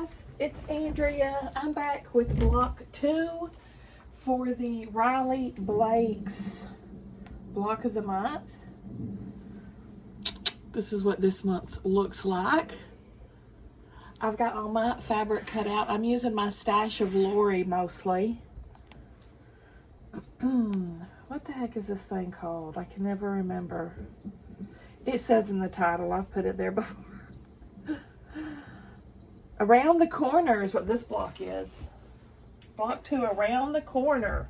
guys, it's Andrea. I'm back with block 2 for the Riley Blake's block of the month. This is what this month looks like. I've got all my fabric cut out. I'm using my stash of Lori mostly. What the heck is this thing called? I can never remember. It says in the title. I've put it there before. Around the Corner is what this block is. Block 2, Around the Corner.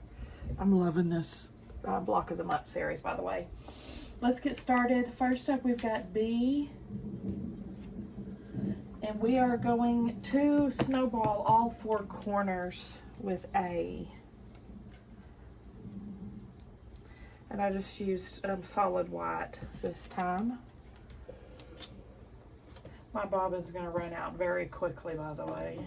I'm loving this block of the month series, by the way. Let's get started. First up, we've got B. And we are going to snowball all 4 corners with A. And I just used solid white this time. My bobbin's going to run out very quickly, by the way.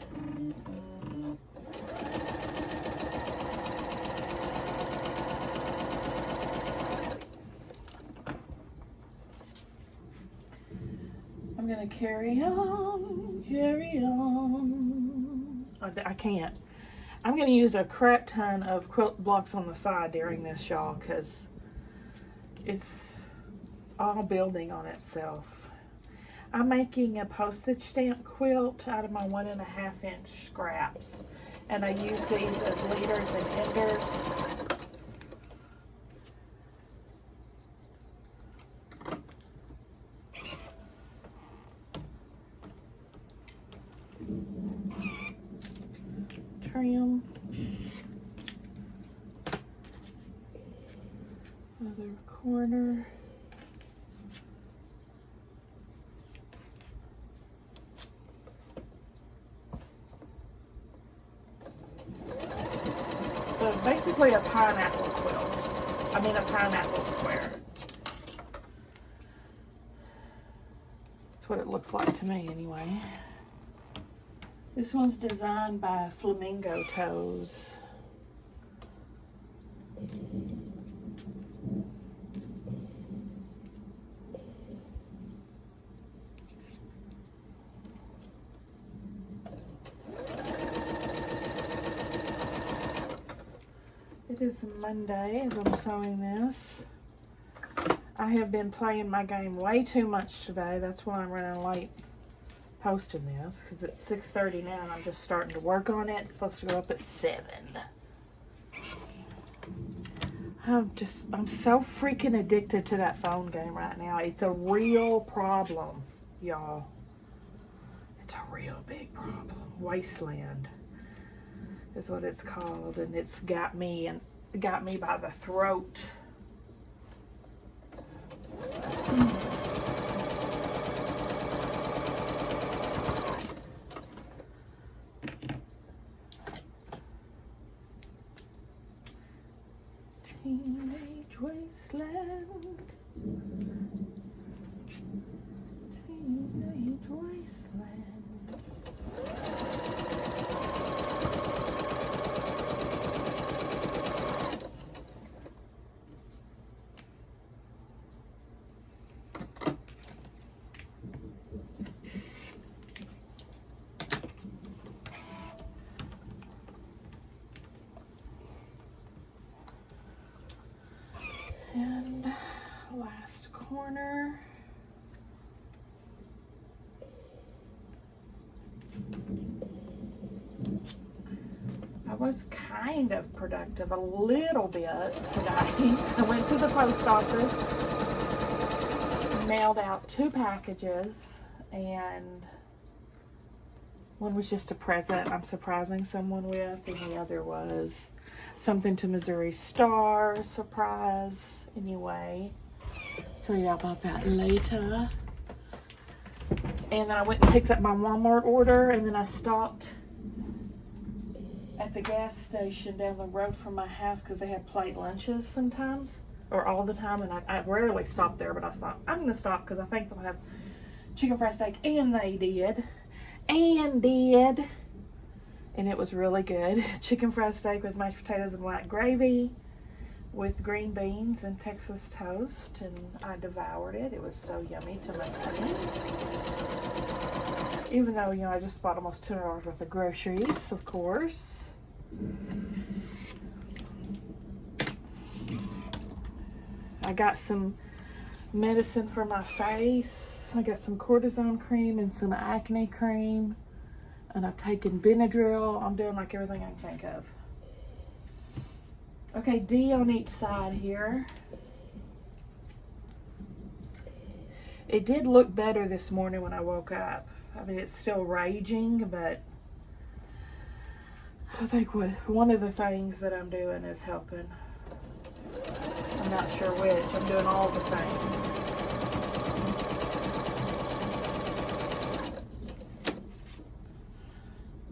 I'm going to carry on. I can't. I'm going to use a crap ton of quilt blocks on the side during this, y'all, because it's all building on itself. I'm making a postage stamp quilt out of my 1.5 inch scraps. And I use these as leaders and enders. Trim. Another corner. So basically a pineapple quilt. I mean a pineapple square. That's what it looks like to me anyway. This one's designed by Flamingo Toes. It is Monday as I'm sewing this. I have been playing my game way too much today. That's why I'm running late posting this, because it's 6:30 now and I'm just starting to work on it. It's supposed to go up at 7. I'm so freaking addicted to that phone game right now. It's a real problem, y'all. It's a real big problem. Wasteland is what it's called, and it's got me by the throat. Teenage wasteland. Teenage wasteland. And last corner. I was kind of productive a little bit today. I went to the post office, mailed out 2 packages, and one was just a present I'm surprising someone with, and the other was something to Missouri Star, surprise. Anyway, tell you about that later. And then I went and picked up my Walmart order, and then I stopped at the gas station down the road from my house because they have plate lunches sometimes, or all the time, and I rarely stop there, but I stopped. I'm going to stop because I think they'll have chicken fried steak, and they did. And it was really good. Chicken fried steak with mashed potatoes and white gravy. with green beans and Texas toast, and I devoured it. It was so yummy to my tummy. Even though, you know, I just bought almost $200 worth of groceries, of course. I got some medicine for my face. I got some cortisone cream and some acne cream. And I've taken Benadryl. I'm doing like everything I can think of. Okay, D on each side here. It did look better this morning when I woke up. I mean, it's still raging, but I think one of the things that I'm doing is helping. I'm not sure which. I'm doing all the things.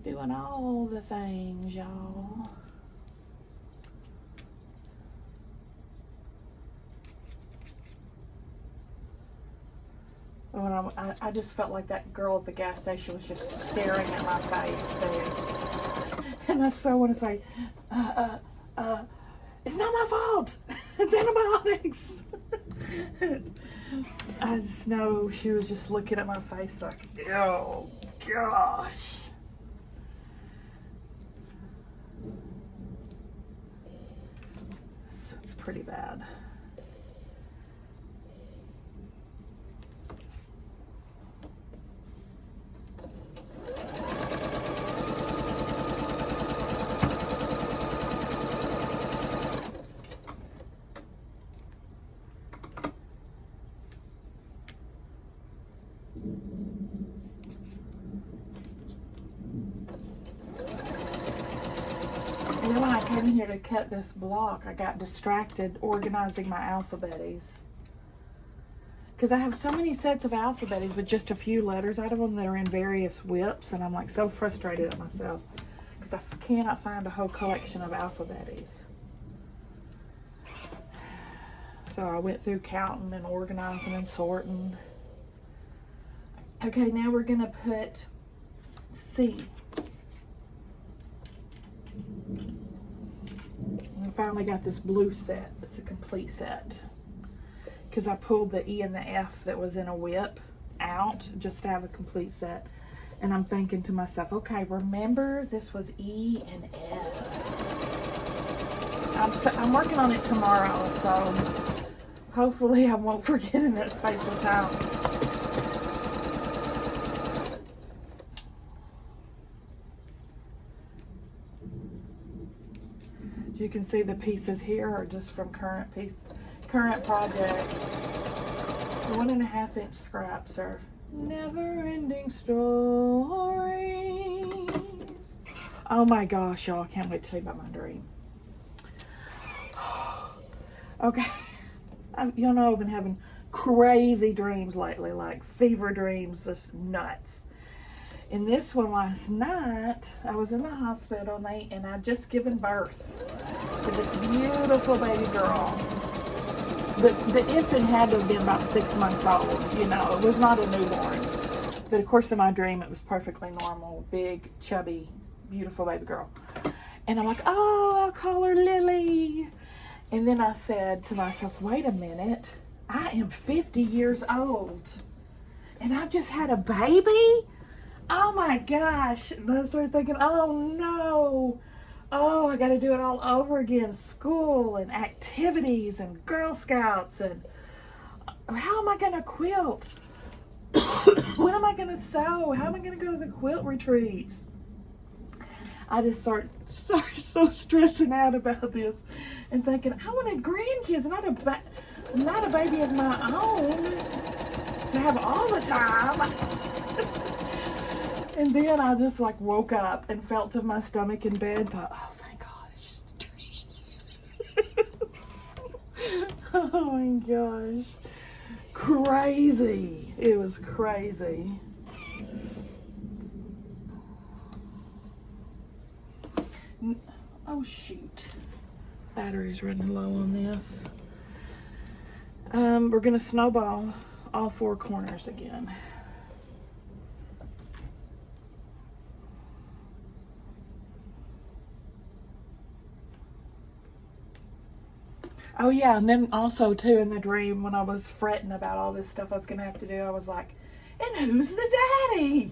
Doing all the things, y'all. When I just felt like that girl at the gas station was just staring at my face, too. And I so want to say, it's not my fault. It's antibiotics. I just know she was just looking at my face like, oh, gosh. It's pretty bad. And then when I came in here to cut this block, I got distracted organizing my alphabeties. Because I have so many sets of alphabeties with just a few letters out of them that are in various whips, and I'm like so frustrated at myself because I cannot find a whole collection of alphabeties. So I went through counting and organizing and sorting. Okay, now we're gonna put C. I finally got this blue set. It's a complete set. Because I pulled the E and the F that was in a whip out just to have a complete set. And I'm thinking to myself, okay, remember this was E and F. I'm working on it tomorrow, so hopefully I won't forget in that space of time. You can see the pieces here are just from current projects. The 1.5-inch scraps are never-ending stories. Oh my gosh, y'all! I can't wait to tell you about my dream. Okay, y'all know I've been having crazy dreams lately, like fever dreams, just nuts. In this one last night, I was in the hospital and I'd just given birth to this beautiful baby girl. The infant had to have been about 6 months old, you know, it was not a newborn. But of course in my dream it was perfectly normal, big, chubby, beautiful baby girl. And I'm like, oh, I'll call her Lily. And then I said to myself, wait a minute, I am 50 years old and I've just had a baby? Oh my gosh. And I started thinking, oh no. Oh, I got to do it all over again. School and activities and Girl Scouts. And how am I going to quilt? When am I going to sew? How am I going to go to the quilt retreats? I just start so stressing out about this and thinking, I wanted grandkids, not a baby of my own to have all the time. And then I just like woke up and felt to my stomach in bed and thought, oh, thank God, it's just a dream. Oh my gosh. Crazy. It was crazy. Oh shoot. Battery's running low on this. We're going to snowball all 4 corners again. Oh yeah, and then also too in the dream when I was fretting about all this stuff I was gonna have to do, I was like, and who's the daddy?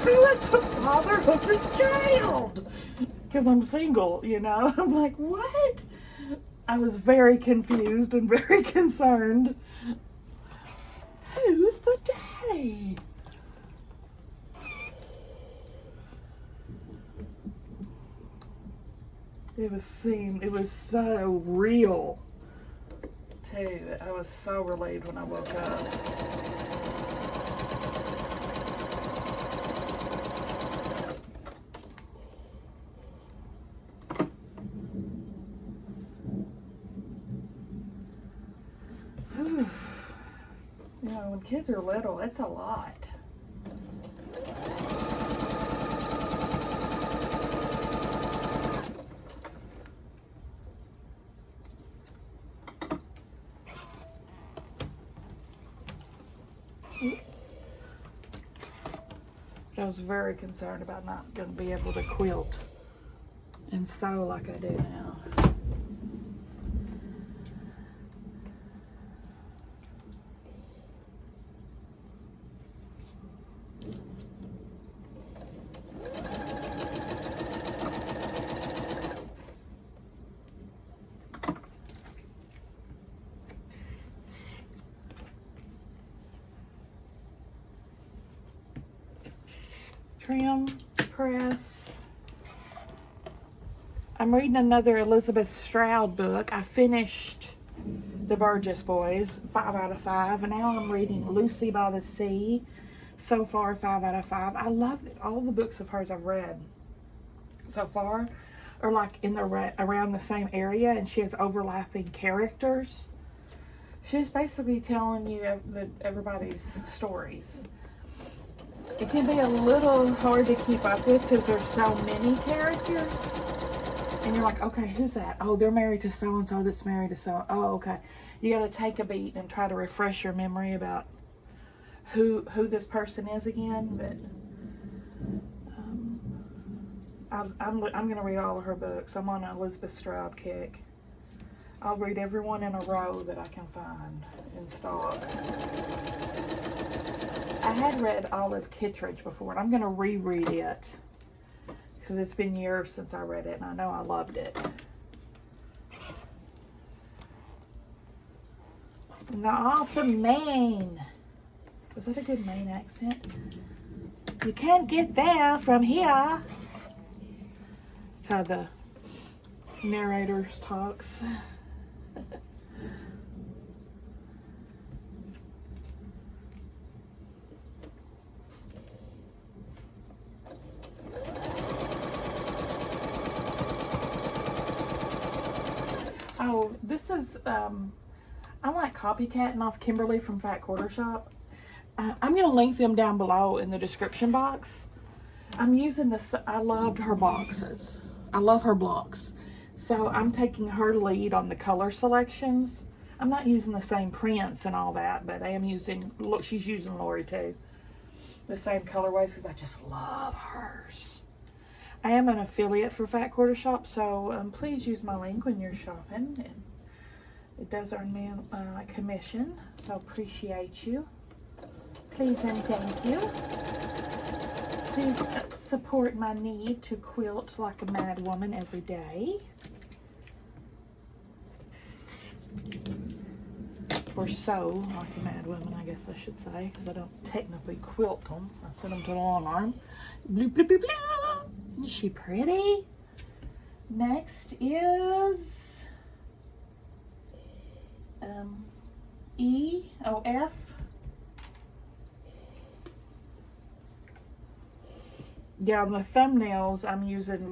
Who is the father of this child? Because I'm single, you know. I'm like, what? I was very confused and very concerned. Who's the daddy? It was so real too. I was so relieved when I woke up. Whew. You know, when kids are little, it's a lot. But I was very concerned about not going to be able to quilt and sew like I do now. Trim, press. I'm reading another Elizabeth Stroud book. I finished The Burgess Boys, 5 out of 5, and now I'm reading Lucy by the Sea. So far, 5 out of 5. I love it. All the books of hers I've read so far are like in the around the same area, and she has overlapping characters. She's basically telling you everybody's stories. It can be a little hard to keep up with because there's so many characters. And you're like, okay, who's that? Oh, they're married to so-and-so that's married to so. Oh, okay. You got to take a beat and try to refresh your memory about who this person is again. But I'm going to read all of her books. I'm on an Elizabeth Stroud kick. I'll read every one in a row that I can find in stock. I had read Olive Kittredge before, and I'm going to reread it because it's been years since I read it, and I know I loved it. Now from Maine. Was that a good Maine accent? You can't get there from here. That's how the narrator talks. Oh, this is, I'm like copycatting off Kimberly from Fat Quarter Shop. I'm going to link them down below in the description box. I'm using this, I loved her boxes. I love her blocks. So I'm taking her lead on the color selections. I'm not using the same prints and all that, but I am using, look, she's using Lori too. The same colorways because I just love hers. I am an affiliate for Fat Quarter Shop, so please use my link when you're shopping. It does earn me a commission, so appreciate you. Please and thank you. Please support my need to quilt like a mad woman every day. Or sew like a mad woman, I guess I should say, because I don't technically quilt them. I send them to the long arm. Bloop, bloop, bloop, bloop. Is she pretty? Next is F. Yeah, on the thumbnails, I'm using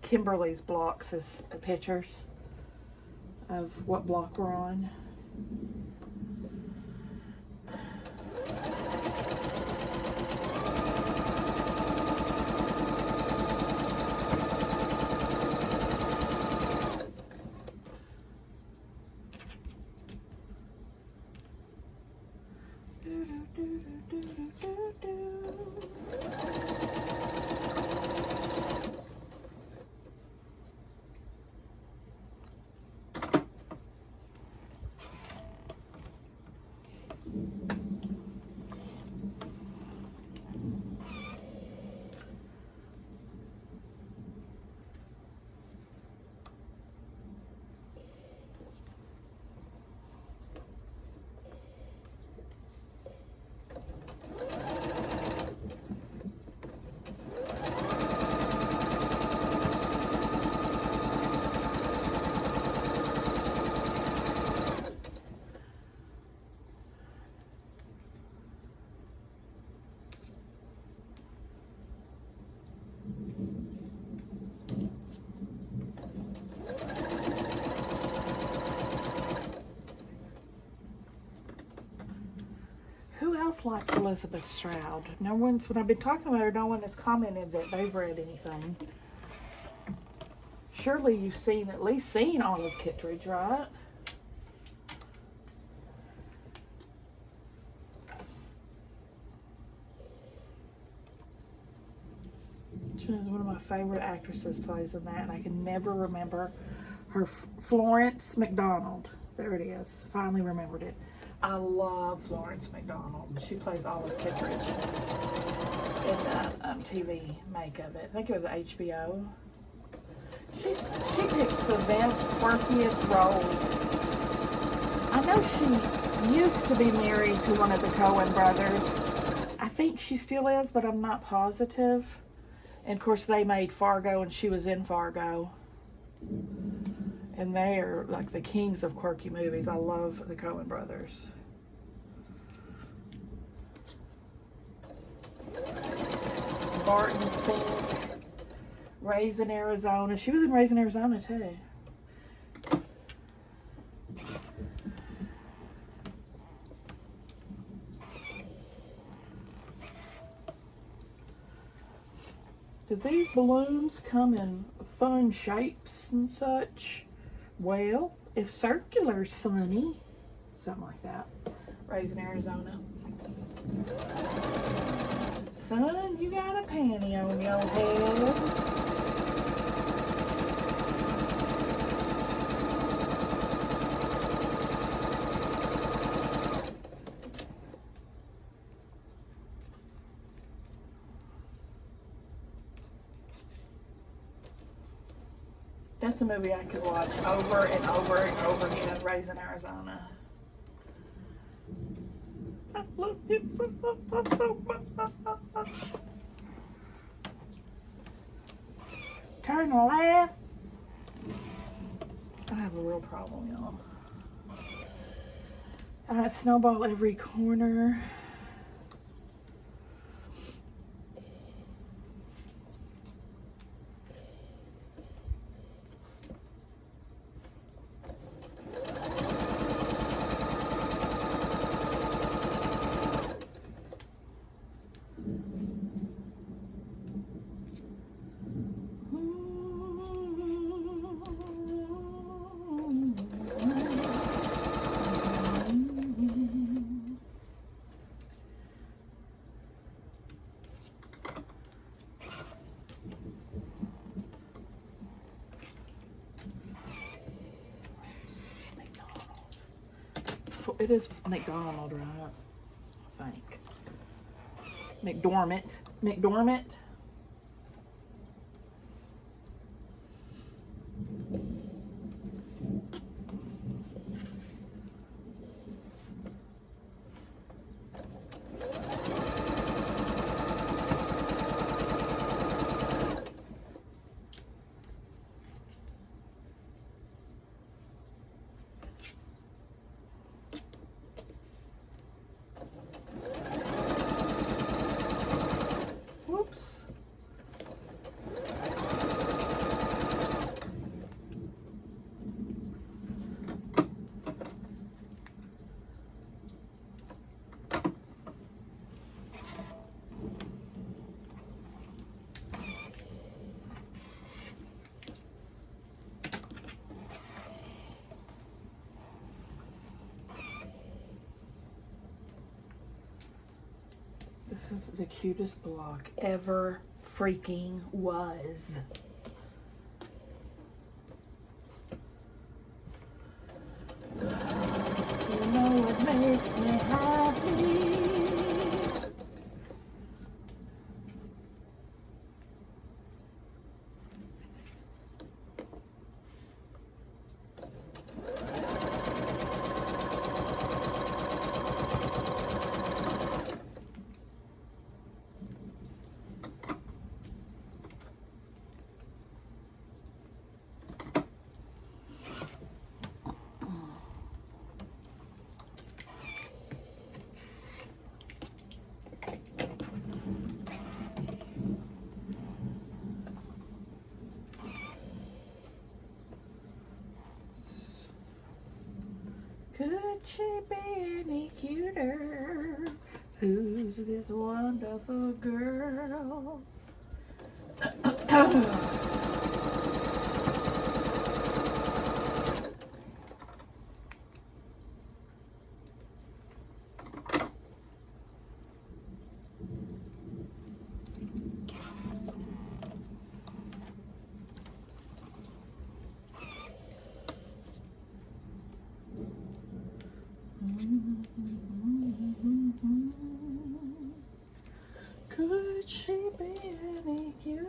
Kimberly's blocks as pictures of what block we're on. else likes Elizabeth Stroud? No one's, when I've been talking about her, no one has commented that they've read anything. Surely you've seen, at least seen Olive Kittredge, right? She is one of my favorite actresses, plays in that, and I can never remember her. Florence McDonald. There it is. Finally remembered it. I love Florence McDonald. She plays Olive Kittredge in the TV make of it. I think it was HBO. She picks the best, quirkiest roles. I know she used to be married to one of the Coen brothers. I think she still is, but I'm not positive. And of course they made Fargo, and she was in Fargo. And they are like the kings of quirky movies. I love the Coen brothers. Barton Fink, Raising Arizona. She was in Raising Arizona too. Do these balloons come in fun shapes and such? Well, if circular's funny, something like that. Raising Arizona. Son, you got a panty on your head. That's a movie I could watch over and over and over again, Raising Arizona. I love you so much. Turn left. I have a real problem, y'all. I snowball every corner. It is McDonald, right? I think. McDormand. McDormand. This is the cutest block ever freaking was. You know what makes me happy? Could she be any cuter? Who's this wonderful girl? Could she be any cuter?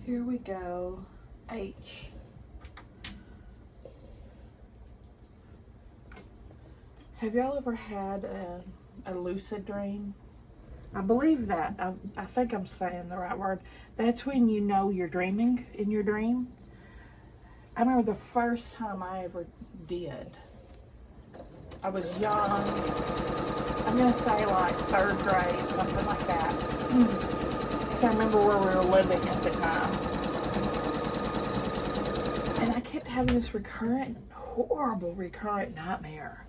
Here we go. H. Have y'all ever had a lucid dream? I believe that. I think I'm saying the right word. That's when you know you're dreaming in your dream. I remember the first time I ever did. I was young. I'm going to say like 3rd grade, something like that. Because I remember where we were living at the time. And I kept having this horrible recurrent nightmare.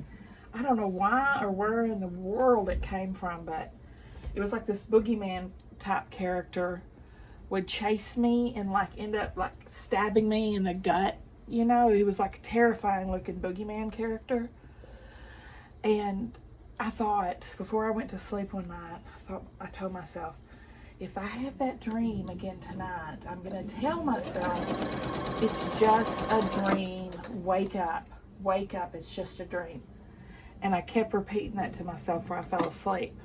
I don't know why or where in the world it came from, but it was like this boogeyman type character would chase me and like end up like stabbing me in the gut. You know, he was like a terrifying looking boogeyman character. And I thought, before I went to sleep one night, I told myself, if I have that dream again tonight, I'm going to tell myself it's just a dream. Wake up, it's just a dream. And I kept repeating that to myself before I fell asleep.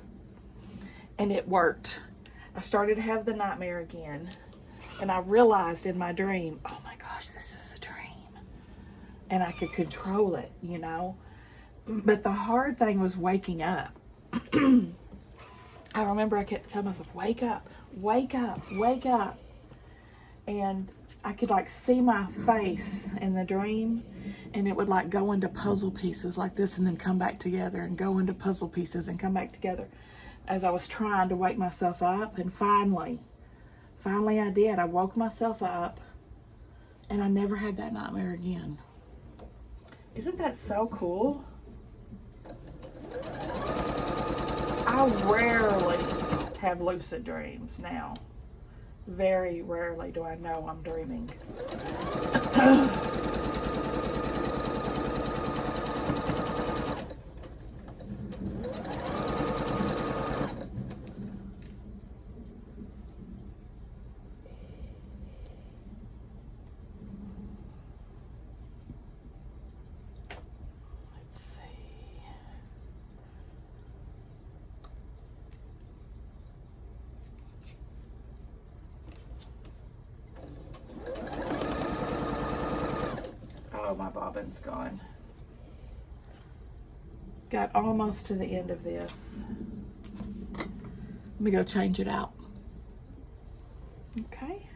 And it worked. I started to have the nightmare again. And I realized in my dream, oh my gosh, this is a dream. And I could control it, you know. But the hard thing was waking up. I remember I kept telling myself, wake up. And I could like see my face in the dream, and it would like go into puzzle pieces like this and then come back together and go into puzzle pieces and come back together as I was trying to wake myself up. And finally I did. I woke myself up and I never had that nightmare again. Isn't that so cool? I rarely have lucid dreams now. Very rarely do I know I'm dreaming. Let's see. My bobbin's gone. Got almost to the end of this. Let me go change it out. Okay.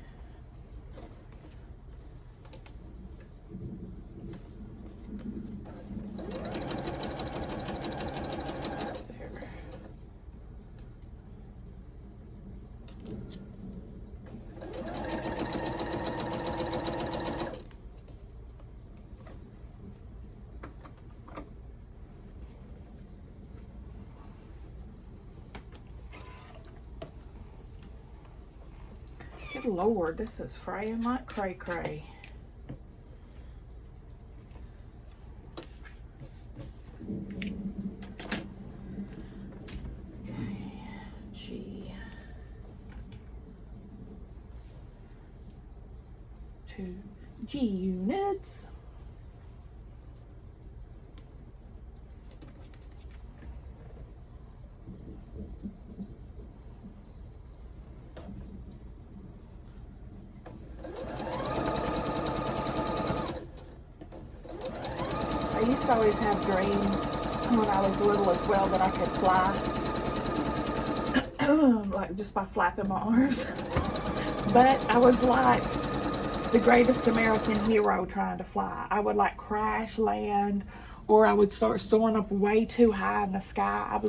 Good Lord, this is fraying like cray-cray. Okay, G. 2 G units. I used to always have dreams when I was little as well that I could fly, like just by flapping my arms. But I was like the greatest American hero trying to fly. I would like crash land, or I would start soaring up way too high in the sky.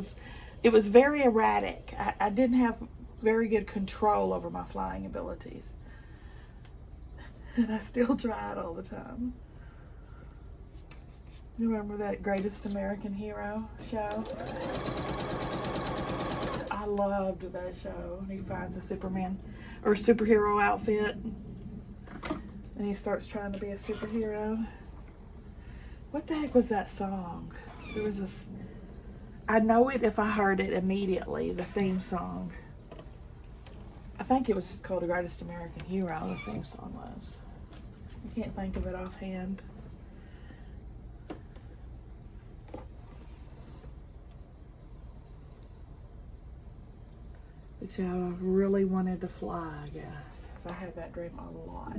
It was very erratic. I didn't have very good control over my flying abilities. And I still try it all the time. You remember that Greatest American Hero show? I loved that show. He finds a Superman or superhero outfit and he starts trying to be a superhero. What the heck was that song? There was this, I know it if I heard it immediately, the theme song. I think it was called The Greatest American Hero, the theme song was. I can't think of it offhand. But yeah, I really wanted to fly, I guess. Because I had that dream a lot.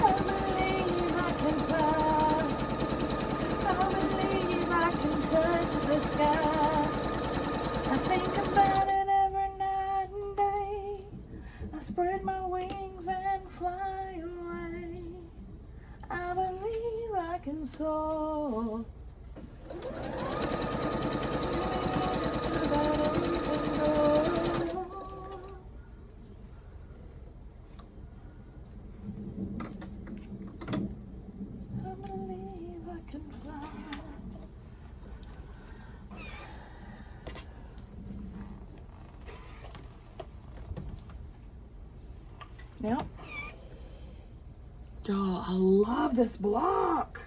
I believe I can fly. I believe I can touch the sky. I think about it every night and day. I spread my wings and fly away. I believe I can soar. Yep. Oh, I love this block.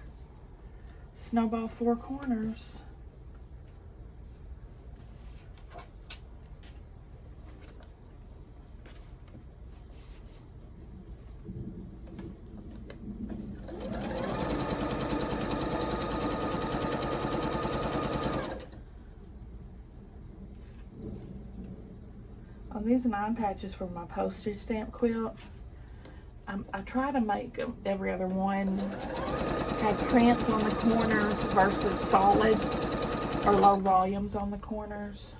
Snowball Four Corners. On these 9 patches for my postage stamp quilt, I try to make every other one have prints on the corners versus solids or low volumes on the corners.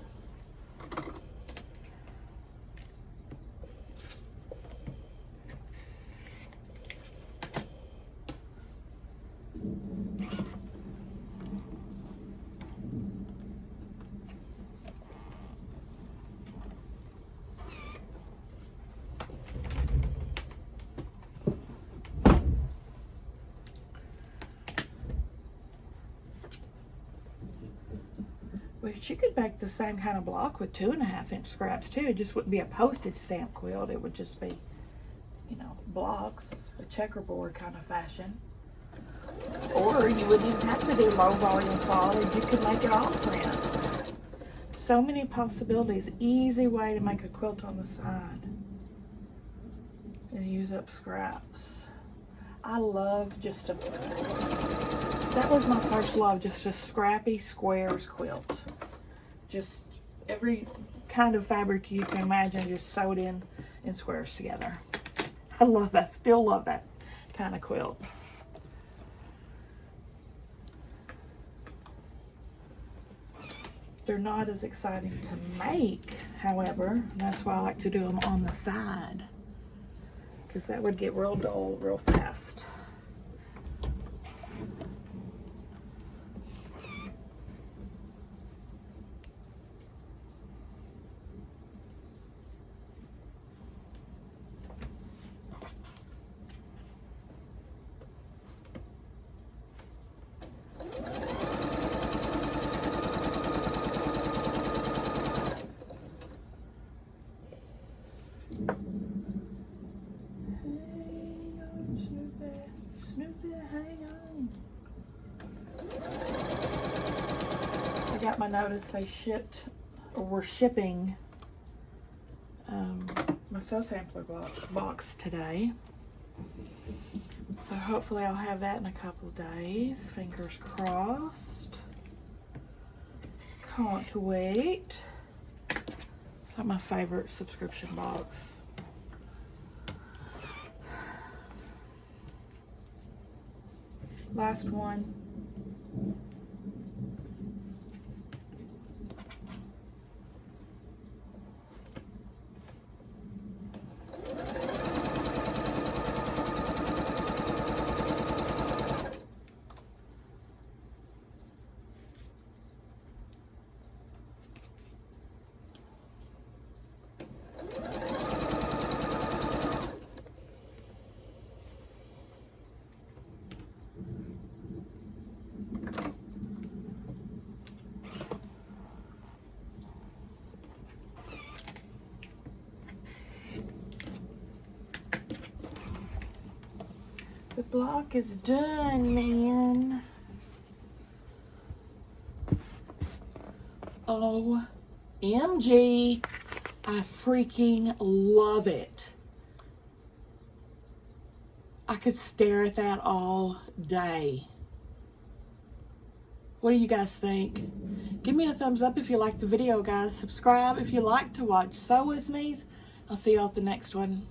But you could make the same kind of block with 2.5-inch scraps too. It just wouldn't be a postage stamp quilt. It would just be, you know, blocks, a checkerboard kind of fashion. Or you wouldn't even have to do low volume solid. You could make it all print. So many possibilities. Easy way to make a quilt on the side and use up scraps. I love just a, that was my first love, just a scrappy squares quilt. Just every kind of fabric you can imagine, just sewed in squares together. I love that, still love that kind of quilt. They're not as exciting to make, however, and that's why I like to do them on the side, because that would get real dull real fast. I got my notice they shipped, or were shipping, my sew sampler box today. So hopefully I'll have that in a couple of days. Fingers crossed. Can't wait. It's like my favorite subscription box. Last one. The block is done, man. OMG. I freaking love it. I could stare at that all day. What do you guys think? Give me a thumbs up if you like the video, guys. Subscribe if you like to watch Sew With Me's. I'll see y'all at the next one.